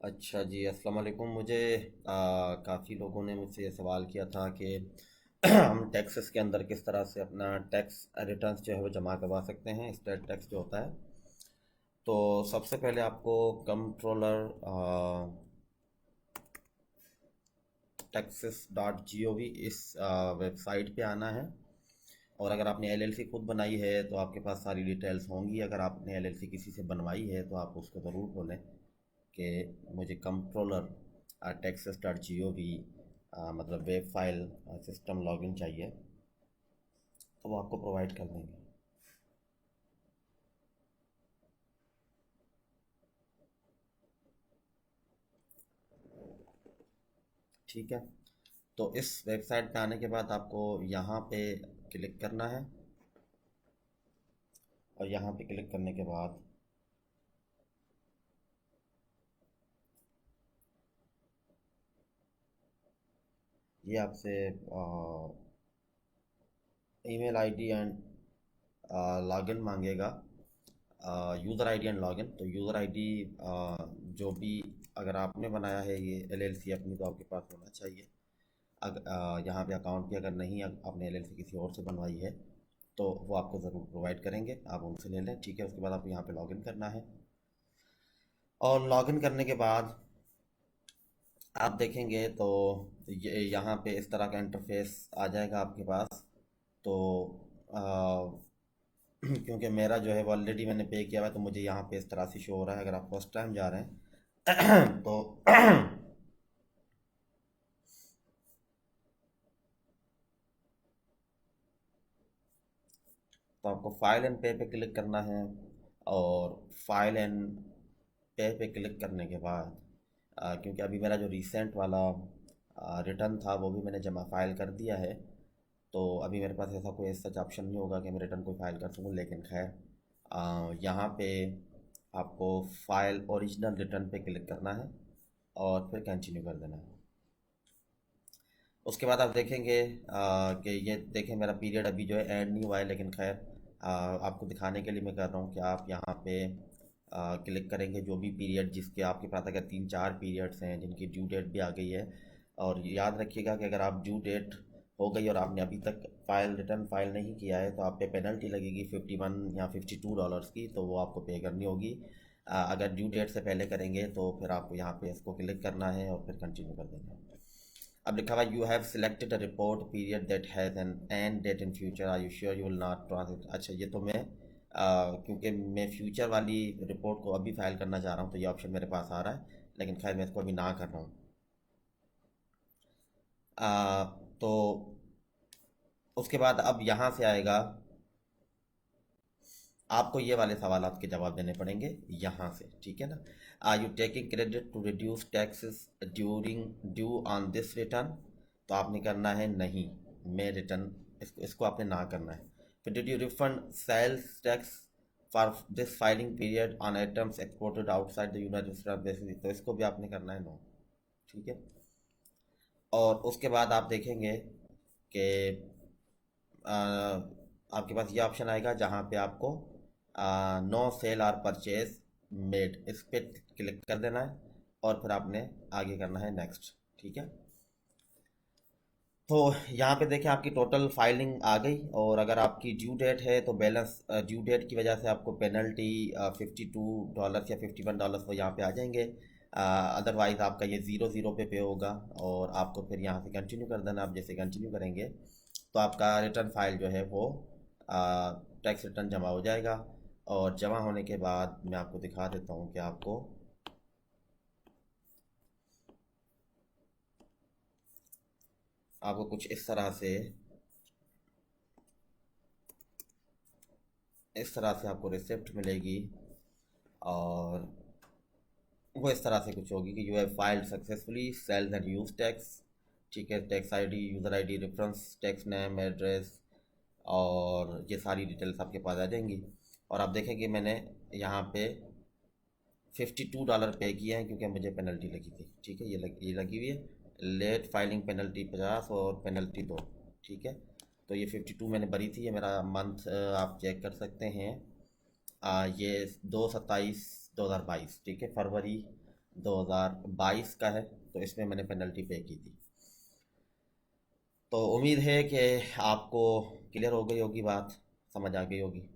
अच्छा जी, अस्सलाम वालेकुम। मुझे काफ़ी लोगों ने मुझसे ये सवाल किया था कि हम टैक्सेस के अंदर किस तरह से अपना टैक्स रिटर्न्स जो है वो जमा करवा सकते हैं, स्टेट टैक्स जो होता है। तो सबसे पहले आपको कंट्रोलर taxes.gov इस वेबसाइट पे आना है। और अगर आपने एलएलसी खुद बनाई है तो आपके पास सारी डिटेल्स होंगी। अगर आपने एलएलसी किसी से बनवाई है तो आप उसको ज़रूर बोलें कि मुझे कंट्रोलर taxes.gov मतलब वेब फाइल सिस्टम लॉगिन चाहिए, तो वो आपको प्रोवाइड कर देंगे। ठीक है। तो इस वेबसाइट पे आने के बाद आपको यहाँ पे क्लिक करना है, और यहाँ पे क्लिक करने के बाद ये आपसे ईमेल आईडी एंड लॉगिन मांगेगा, यूज़र आईडी एंड लॉगिन। तो यूज़र आईडी जो भी अगर आपने बनाया है ये एलएलसी अपनी, तो आपके पास होना चाहिए। यहाँ पे अकाउंट भी अगर नहीं आपने एलएलसी किसी और से बनवाई है तो वो आपको ज़रूर प्रोवाइड करेंगे, आप उनसे ले लें। ठीक है, उसके बाद आपको यहाँ पे लॉगिन करना है, और लॉगिन करने के बाद आप देखेंगे तो ये यहाँ पे इस तरह का इंटरफेस आ जाएगा आपके पास। तो क्योंकि मेरा जो है वो ऑलरेडी मैंने पे किया हुआ है, तो मुझे यहाँ पे इस तरह से शो हो रहा है। अगर आप फर्स्ट टाइम जा रहे हैं तो आपको फाइल एंड पे पे क्लिक करना है। और फाइल एंड पे क्लिक करने के बाद क्योंकि अभी मेरा जो रिसेंट वाला रिटर्न था वो भी मैंने जमा फाइल कर दिया है, तो अभी मेरे पास ऐसा कोई सच ऑप्शन नहीं होगा कि मैं रिटर्न कोई फाइल कर सकूँ। लेकिन खैर यहाँ पे आपको फाइल ओरिजिनल रिटर्न पे क्लिक करना है और फिर कंटिन्यू कर देना है। उसके बाद आप देखेंगे कि ये देखें मेरा पीरियड अभी जो है ऐड नहीं हुआ है, लेकिन खैर आपको दिखाने के लिए मैं कर रहा हूँ कि आप यहाँ पे क्लिक करेंगे जो भी पीरियड जिसके आपके पास अगर 3-4 पीरियड्स हैं जिनकी ड्यू डेट भी आ गई है। और याद रखिएगा कि अगर आप ड्यू डेट हो गई और आपने अभी तक रिटर्न फाइल नहीं किया है तो आप पे पेनल्टी लगेगी 51 या $52 की, तो वो आपको पे करनी होगी। अगर ड्यू डेट से पहले करेंगे तो फिर आपको यहाँ पे इसको क्लिक करना है और फिर कंटिन्यू कर देना है। अब लिखा हुआ you have selected a report period that has an end date in future, are you sure you will not translate. अच्छा, ये तो मैं क्योंकि मैं फ्यूचर वाली रिपोर्ट को अभी फाइल करना चाह रहा हूँ तो ये ऑप्शन मेरे पास आ रहा है, लेकिन खैर मैं इसको अभी ना कर रहा हूँ। तो उसके बाद अब यहाँ से आएगा, आपको ये वाले सवालात के जवाब देने पड़ेंगे यहाँ से। ठीक है ना। Are you taking credit to reduce taxes during due on this return, तो आपने करना है नहीं, मैं रिटर्न इसको आपने ना करना है। फिर did you refund sales tax for this filing period on items exported outside the United States, तो इसको भी आपने करना है नो। ठीक है। और उसके बाद आप देखेंगे कि आपके पास ये ऑप्शन आएगा जहाँ पे आपको नो सेल और परचेज मेड, इस पे क्लिक कर देना है और फिर आपने आगे करना है नेक्स्ट। ठीक है। तो यहाँ पे देखें आपकी टोटल फाइलिंग आ गई, और अगर आपकी ड्यू डेट है तो बैलेंस ड्यू डेट की वजह से आपको पेनल्टी $52 या $51 वो यहाँ पे आ जाएंगे। अदरवाइज़ आपका ये ज़ीरो ज़ीरो पे होगा, और आपको फिर यहाँ से कंटिन्यू कर देना। आप जैसे कंटिन्यू करेंगे तो आपका रिटर्न फाइल जो है वो टैक्स रिटर्न जमा हो जाएगा। और जमा होने के बाद मैं आपको दिखा देता हूँ कि आपको कुछ इस तरह से आपको रिसिप्ट मिलेगी, और वो इस तरह से कुछ होगी कि you have filed successfully sales and use tax. ठीक है, tax ID, user ID, reference tax name, address, और ये सारी डिटेल्स आपके पास आ जाएंगी। और आप देखेंगे मैंने यहाँ पे $52 पे किए हैं क्योंकि मुझे पेनल्टी लगी थी। ठीक है, ये लगी हुई है लेट फाइलिंग पेनल्टी 50 और पेनल्टी 2। ठीक है। तो ये 52 मैंने भरी थी, ये मेरा मंथ आप चेक कर सकते हैं। ये 2/27/2022, ठीक है, फरवरी 2022 का है, तो इसमें मैंने पेनल्टी पे की थी। तो उम्मीद है कि आपको क्लियर हो गई होगी बात, समझ आ गई होगी।